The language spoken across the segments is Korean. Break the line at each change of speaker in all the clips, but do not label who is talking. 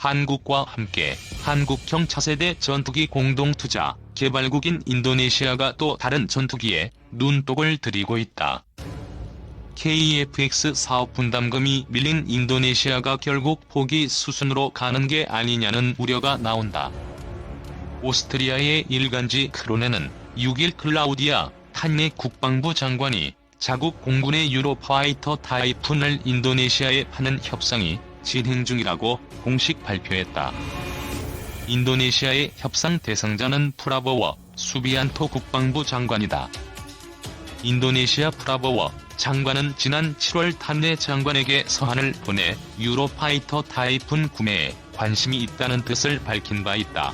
한국과 함께 한국형 차세대 전투기 공동투자 개발국인 인도네시아가 또 다른 전투기에 눈독을 들이고 있다. KF-X 사업 분담금이 밀린 인도네시아가 결국 포기 수순으로 가는 게 아니냐는 우려가 나온다. 오스트리아의 일간지 크로네는 6일 클라우디아 탄네 국방부 장관이 자국 공군의 유로파이터 타이푼을 인도네시아에 파는 협상이 진행 중이라고 공식 발표했다. 인도네시아의 협상 대상자는 프라보워 수비안토 국방부 장관이다. 인도네시아 프라보워 장관은 지난 7월 탄네 장관에게 서한을 보내 유로파이터 타이푼 구매에 관심이 있다는 뜻을 밝힌 바 있다.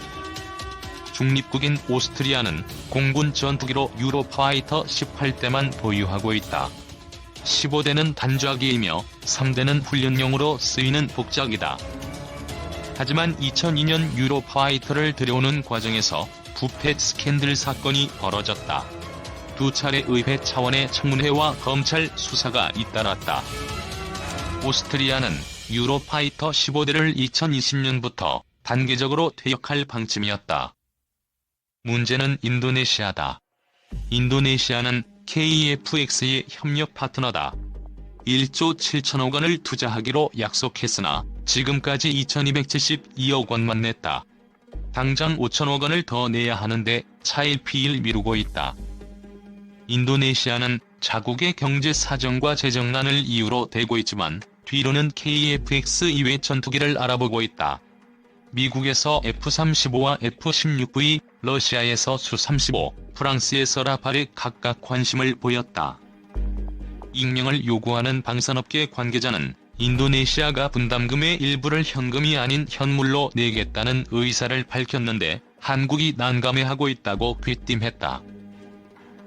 중립국인 오스트리아는 공군 전투기로 유로파이터 18대만 보유하고 있다. 15대는 단좌기이며 3대는 훈련용으로 쓰이는 복작이다. 하지만 2002년 유로파이터를 들여오는 과정에서 부패 스캔들 사건이 벌어졌다. 두 차례 의회 차원의 청문회와 검찰 수사가 잇따랐다. 오스트리아는 유로파이터 15대를 2020년부터 단계적으로 퇴역할 방침이었다. 문제는 인도네시아다. 인도네시아는 KF-X의 협력 파트너다. 1조 7천억 원을 투자하기로 약속했으나 지금까지 2272억 원만 냈다. 당장 5천억 원을 더 내야 하는데 차일피일 미루고 있다. 인도네시아는 자국의 경제 사정과 재정난을 이유로 대고 있지만 뒤로는 KF-X 이외 전투기를 알아보고 있다. 미국에서 F-35와 F-16V, 러시아에서 수-35, 프랑스에서 라팔에 각각 관심을 보였다. 익명을 요구하는 방산업계 관계자는 인도네시아가 분담금의 일부를 현금이 아닌 현물로 내겠다는 의사를 밝혔는데 한국이 난감해하고 있다고 귀띔했다.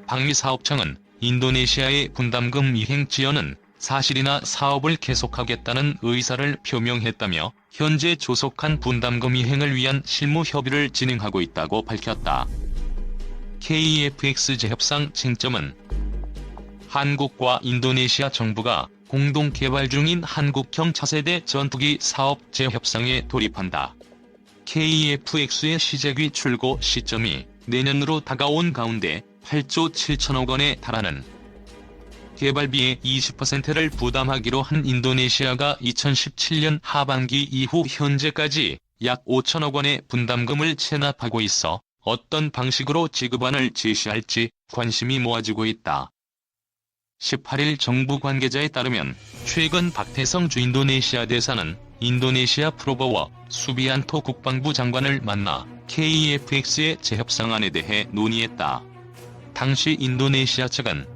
방위사업청은 인도네시아의 분담금 이행 지연은 사실이나 사업을 계속하겠다는 의사를 표명했다며 현재 조속한 분담금 이행을 위한 실무 협의를 진행하고 있다고 밝혔다. KF-X 재협상 쟁점은 한국과 인도네시아 정부가 공동 개발 중인 한국형 차세대 전투기 사업 재협상에 돌입한다. KF-X의 시제기 출고 시점이 내년으로 다가온 가운데 8조 7천억 원에 달하는 개발비의 20%를 부담하기로 한 인도네시아가 2017년 하반기 이후 현재까지 약 5천억 원의 분담금을 체납하고 있어 어떤 방식으로 지급안을 제시할지 관심이 모아지고 있다. 18일 정부 관계자에 따르면 최근 박태성 주 인도네시아 대사는 인도네시아 프라보워 수비안토 국방부 장관을 만나 KF-X의 재협상안에 대해 논의했다. 당시 인도네시아 측은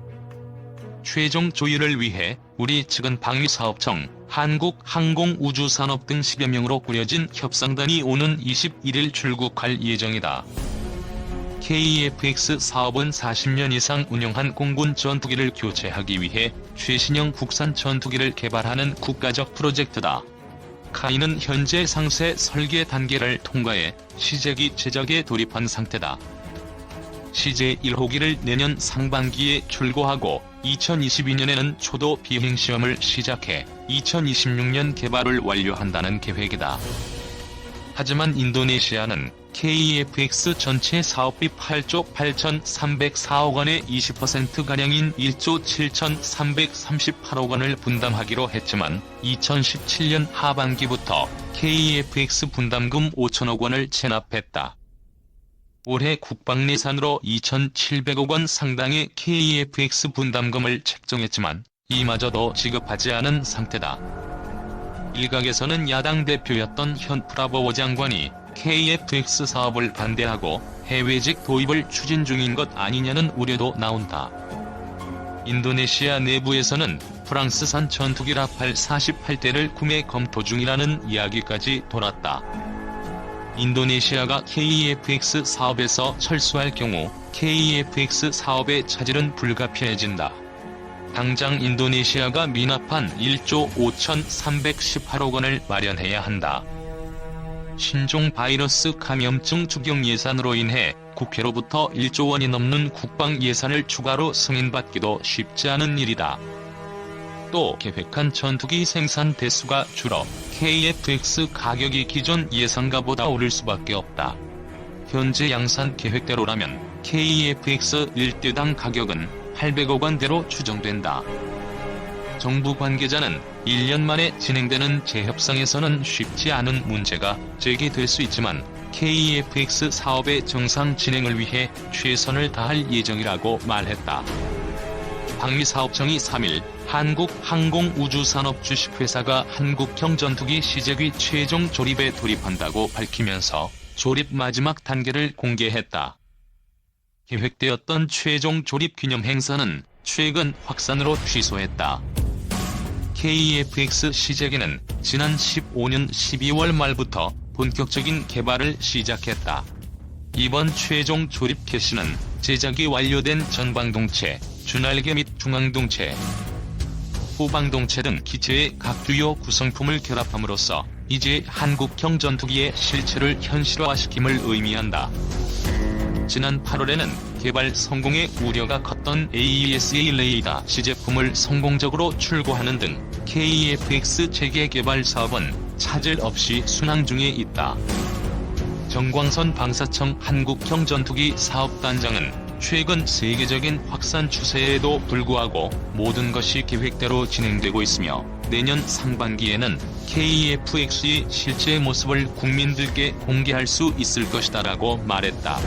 최종 조율을 위해 우리 측은 방위사업청, 한국항공우주산업 등 10여 명으로 꾸려진 협상단이 오는 21일 출국할 예정이다. KF-X 사업은 40년 이상 운영한 공군 전투기를 교체하기 위해 최신형 국산 전투기를 개발하는 국가적 프로젝트다. 카이는 현재 상세 설계 단계를 통과해 시제기 제작에 돌입한 상태다. 시제 1호기를 내년 상반기에 출고하고 2022년에는 초도 비행시험을 시작해 2026년 개발을 완료한다는 계획이다. 하지만 인도네시아는 KF-X 전체 사업비 8조 8,304억 원의 20%가량인 1조 7,338억 원을 분담하기로 했지만 2017년 하반기부터 KF-X 분담금 5천억 원을 체납했다. 올해 국방예산으로 2,700억 원 상당의 KF-X 분담금을 책정했지만 이마저도 지급하지 않은 상태다. 일각에서는 야당 대표였던 현 프라보워 장관이 KF-X 사업을 반대하고 해외직 도입을 추진 중인 것 아니냐는 우려도 나온다. 인도네시아 내부에서는 프랑스산 전투기 라팔 48대를 구매 검토 중이라는 이야기까지 돌았다. 인도네시아가 KF-X 사업에서 철수할 경우 KF-X 사업의 차질은 불가피해진다. 당장 인도네시아가 미납한 1조 5,318억 원을 마련해야 한다. 신종 바이러스 감염증 추경 예산으로 인해 국회로부터 1조 원이 넘는 국방 예산을 추가로 승인받기도 쉽지 않은 일이다. 또 계획한 전투기 생산 대수가 줄어 KF-X 가격이 기존 예상가보다 오를 수밖에 없다. 현재 양산 계획대로라면 KF-X 1대당 가격은 800억 원대로 추정된다. 정부 관계자는 1년 만에 진행되는 재협상에서는 쉽지 않은 문제가 제기될 수 있지만 KF-X 사업의 정상 진행을 위해 최선을 다할 예정이라고 말했다. 방위사업청이 3일 한국항공우주산업 주식회사가 한국형 전투기 시제기 최종 조립에 돌입한다고 밝히면서 조립 마지막 단계를 공개했다. 계획되었던 최종 조립 기념 행사는 최근 확산으로 취소했다. KF-X 시제기는 지난 15년 12월 말부터 본격적인 개발을 시작했다. 이번 최종 조립 캐시는 제작이 완료된 전방동체, 주날개 및 중앙동체, 후방동체 등 기체의 각 주요 구성품을 결합함으로써 이제 한국형 전투기의 실체를 현실화시킴을 의미한다. 지난 8월에는 개발 성공에 우려가 컸던 AESA 레이더 시제품을 성공적으로 출고하는 등 KF-X 체계 개발 사업은 차질 없이 순항 중에 있다. 정광선 방사청 한국형 전투기 사업단장은 최근 세계적인 확산 추세에도 불구하고 모든 것이 계획대로 진행되고 있으며 내년 상반기에는 KF-X의 실제 모습을 국민들께 공개할 수 있을 것이다라고 말했다.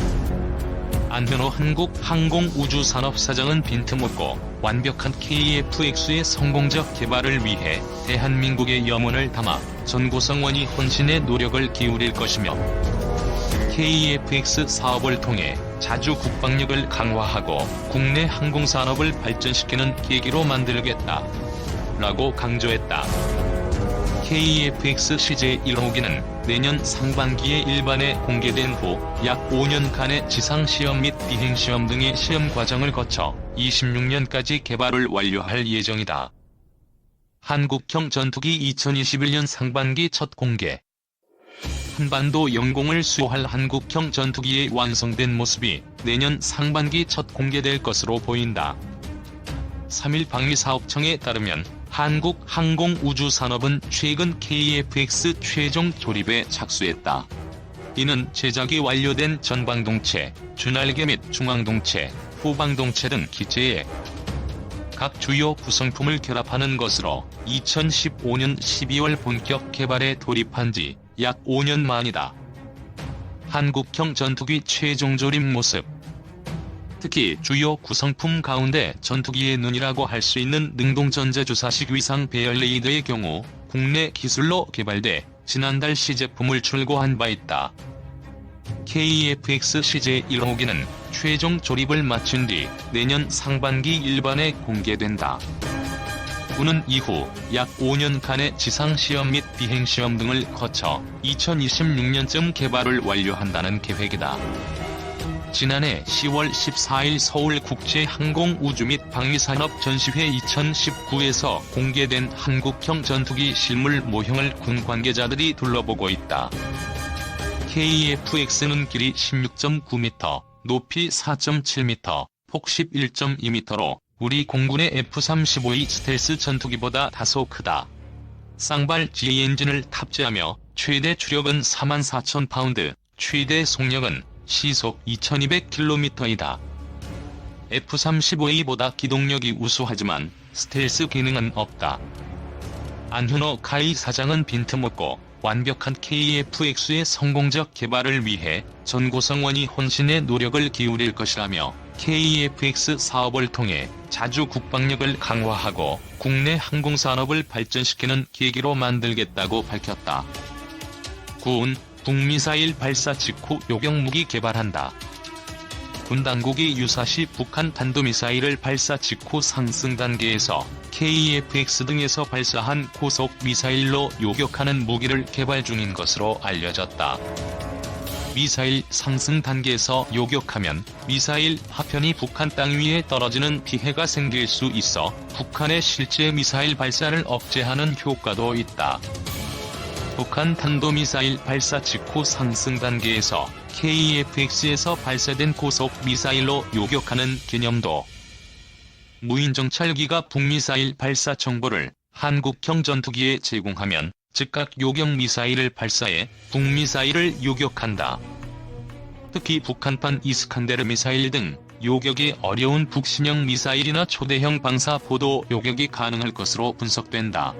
안현호 한국항공우주산업사장은 빈틈없고 완벽한 KF-X의 성공적 개발을 위해 대한민국의 염원을 담아 전고성원이 혼신의 노력을 기울일 것이며 KF-X 사업을 통해 자주 국방력을 강화하고 국내 항공산업을 발전시키는 계기로 만들겠다 라고 강조했다. KF-X CJ 1호기는 내년 상반기에 일반에 공개된 후 약 5년간의 지상시험 및 비행시험 등의 시험 과정을 거쳐 26년까지 개발을 완료할 예정이다. 한국형 전투기 2021년 상반기 첫 공개. 한반도 영공을 수호할 한국형 전투기의 완성된 모습이 내년 상반기 첫 공개될 것으로 보인다. 3일 방위사업청에 따르면 한국항공우주산업은 최근 KF-X 최종 조립에 착수했다. 이는 제작이 완료된 전방동체, 주날개 및 중앙동체, 후방동체 등 기체의 각 주요 구성품을 결합하는 것으로 2015년 12월 본격 개발에 돌입한 지 약 5년 만이다. 한국형 전투기 최종 조립 모습. 특히 주요 구성품 가운데 전투기의 눈이라고 할 수 있는 능동전자주사식 위상 배열 레이더의 경우 국내 기술로 개발돼 지난달 시제품을 출고한 바 있다. KF-X CJ 1호기는 최종 조립을 마친 뒤 내년 상반기 일반에 공개된다. 군은 이후 약 5년간의 지상시험 및 비행시험 등을 거쳐 2026년쯤 개발을 완료한다는 계획이다. 지난해 10월 14일 서울국제항공우주 및 방위산업 전시회 2019에서 공개된 한국형 전투기 실물 모형을 군 관계자들이 둘러보고 있다. KF-X는 길이 16.9m, 높이 4.7m, 폭 11.2m로 우리 공군의 F-35의 스텔스 전투기보다 다소 크다. 쌍발 G 엔진을 탑재하며 최대 추력은 44,000파운드, 최대 속력은 시속 2200km이다. F-35A보다 기동력이 우수하지만 스텔스 기능은 없다. 안현호 카이 사장은 빈틈없고 완벽한 KF-X의 성공적 개발을 위해 전고성원이 혼신의 노력을 기울일 것이라며 KF-X 사업을 통해 자주 국방력을 강화하고 국내 항공산업을 발전시키는 계기로 만들겠다고 밝혔다. 군 북미사일 발사 직후 요격무기 개발한다. 군 당국이 유사시 북한 탄도미사일을 발사 직후 상승 단계에서 KF-X 등에서 발사한 고속 미사일로 요격하는 무기를 개발 중인 것으로 알려졌다. 미사일 상승 단계에서 요격하면 미사일 파편이 북한 땅 위에 떨어지는 피해가 생길 수 있어 북한의 실제 미사일 발사를 억제하는 효과도 있다. 북한 탄도미사일 발사 직후 상승 단계에서 KF-X에서 발사된 고속 미사일로 요격하는 개념도 무인정찰기가 북미사일 발사 정보를 한국형 전투기에 제공하면 즉각 요격 미사일을 발사해 북미사일을 요격한다. 특히 북한판 이스칸데르 미사일 등 요격이 어려운 북신형 미사일이나 초대형 방사포도 요격이 가능할 것으로 분석된다.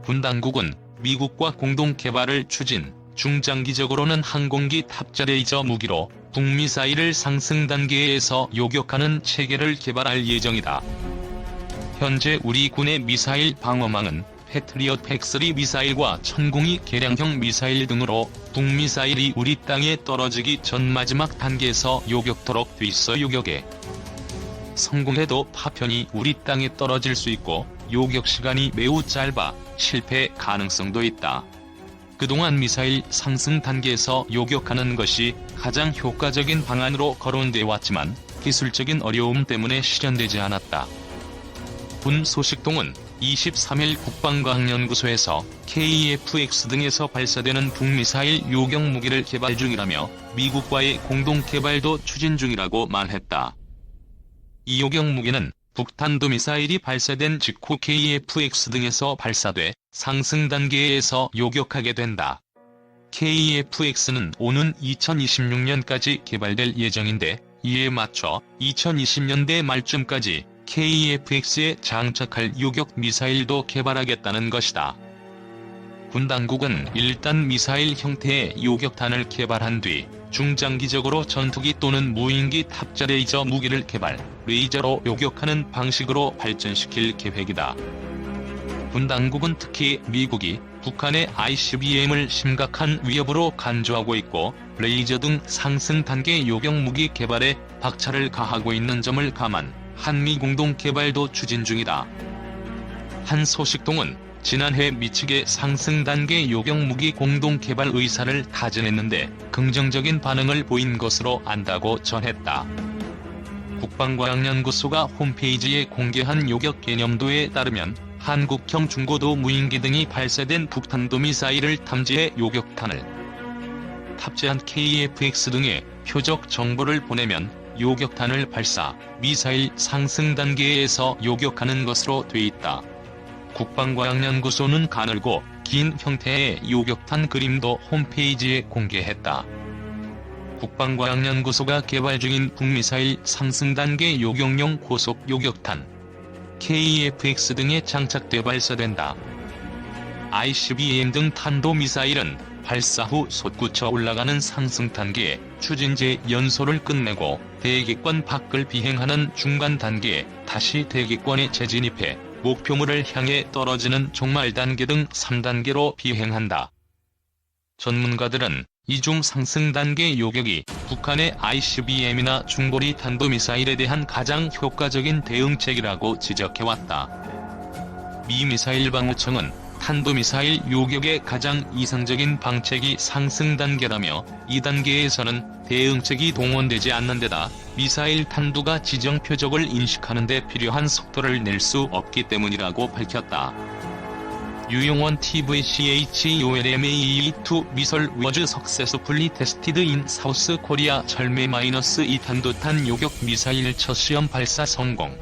군 당국은 미국과 공동 개발을 추진, 중장기적으로는 항공기 탑재 레이저 무기로 북미사일을 상승 단계에서 요격하는 체계를 개발할 예정이다. 현재 우리 군의 미사일 방어망은 패트리엇 PAC-3 미사일과 천궁이 개량형 미사일 등으로 북미사일이 우리 땅에 떨어지기 전 마지막 단계에서 요격토록 돼 있어 요격에 성공해도 파편이 우리 땅에 떨어질 수 있고 요격 시간이 매우 짧아 실패 가능성도 있다. 그동안 미사일 상승 단계에서 요격하는 것이 가장 효과적인 방안으로 거론돼 왔지만 기술적인 어려움 때문에 실현되지 않았다. 군 소식통은 23일 국방과학연구소에서 KF-X 등에서 발사되는 북미사일 요격 무기를 개발 중이라며 미국과의 공동 개발도 추진 중이라고 말했다. 이 요격 무기는 북탄도미사일이 발사된 직후 KF-X 등에서 발사돼 상승 단계에서 요격하게 된다. KF-X는 오는 2026년까지 개발될 예정인데 이에 맞춰 2020년대 말쯤까지 KF-X에 장착할 요격 미사일도 개발하겠다는 것이다. 군 당국은 일단 미사일 형태의 요격탄을 개발한 뒤 중장기적으로 전투기 또는 무인기 탑재 레이저 무기를 개발, 레이저로 요격하는 방식으로 발전시킬 계획이다. 군 당국은 특히 미국이 북한의 ICBM을 심각한 위협으로 간주하고 있고 레이저 등 상승 단계 요격 무기 개발에 박차를 가하고 있는 점을 감안 한미 공동 개발도 추진 중이다. 한 소식통은 지난해 미측의 상승 단계 요격 무기 공동 개발 의사를 타진했는데 긍정적인 반응을 보인 것으로 안다고 전했다. 국방과학연구소가 홈페이지에 공개한 요격 개념도에 따르면 한국형 중고도 무인기 등이 발사된 북탄도미사일을 탐지해 요격탄을 탑재한 KF-X 등의 표적 정보를 보내면 요격탄을 발사, 미사일 상승 단계에서 요격하는 것으로 돼 있다. 국방과학연구소는 가늘고 긴 형태의 요격탄 그림도 홈페이지에 공개했다. 국방과학연구소가 개발 중인 북미사일 상승 단계 요격용 고속 요격탄 KF-X 등에 장착돼 발사된다. ICBM 등 탄도미사일은 발사 후 솟구쳐 올라가는 상승 단계에 추진제 연소를 끝내고 대기권 밖을 비행하는 중간 단계에 다시 대기권에 재진입해 목표물을 향해 떨어지는 종말 단계 등 3단계로 비행한다. 전문가들은 이중 상승 단계 요격이 북한의 ICBM이나 중거리 탄도미사일에 대한 가장 효과적인 대응책이라고 지적해왔다. 미 미사일방어청은 탄도미사일 요격의 가장 이상적인 방책이 상승 단계라며 이 단계에서는 대응책이 동원되지 않는 데다 미사일 탄두가 지정 표적을 인식하는 데 필요한 속도를 낼 수 없기 때문이라고 밝혔다. 유용원 TV CHOLMAE2 미설 was successfully tested in South Korea 절매-2 탄도탄 요격 미사일 첫 시험 발사 성공.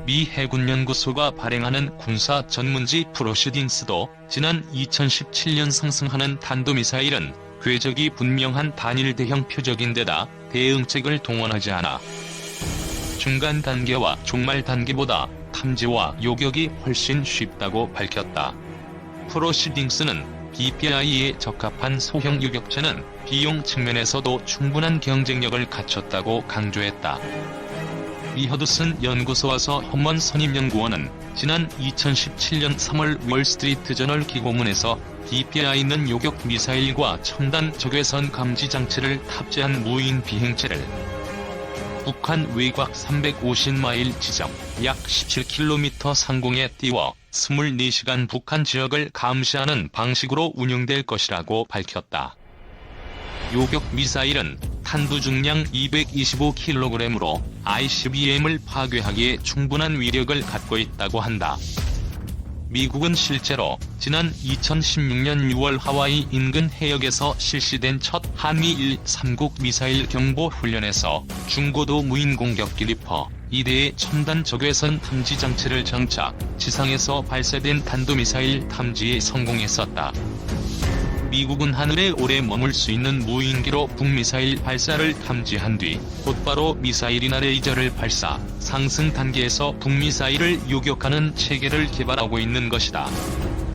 미 해군연구소가 발행하는 군사 전문지 프로시딩스도 지난 2017년 상승하는 탄도미사일은 궤적이 분명한 단일 대형 표적인데다 대응책을 동원하지 않아 중간 단계와 종말 단계보다 탐지와 요격이 훨씬 쉽다고 밝혔다. 프로시딩스는 DPI에 적합한 소형 요격체는 비용 측면에서도 충분한 경쟁력을 갖췄다고 강조했다. 리 허드슨 연구소와서 허먼 선임연구원은 지난 2017년 3월 월스트리트 저널 기고문에서 DPI는 요격 미사일과 첨단 적외선 감지 장치를 탑재한 무인 비행체를 북한 외곽 350마일 지점 약 17km 상공에 띄워 24시간 북한 지역을 감시하는 방식으로 운용될 것이라고 밝혔다. 요격 미사일은 탄두 중량 225kg으로 ICBM을 파괴하기에 충분한 위력을 갖고 있다고 한다. 미국은 실제로 지난 2016년 6월 하와이 인근 해역에서 실시된 첫 한미 1-3국 미사일 경보 훈련에서 중고도 무인 공격기 리퍼 2대의 첨단 적외선 탐지 장치를 장착, 지상에서 발사된 탄도미사일 탐지에 성공했었다. 미국은 하늘에 오래 머물 수 있는 무인기로 북미사일 발사를 탐지한 뒤 곧바로 미사일이나 레이저를 발사, 상승 단계에서 북미사일을 요격하는 체계를 개발하고 있는 것이다.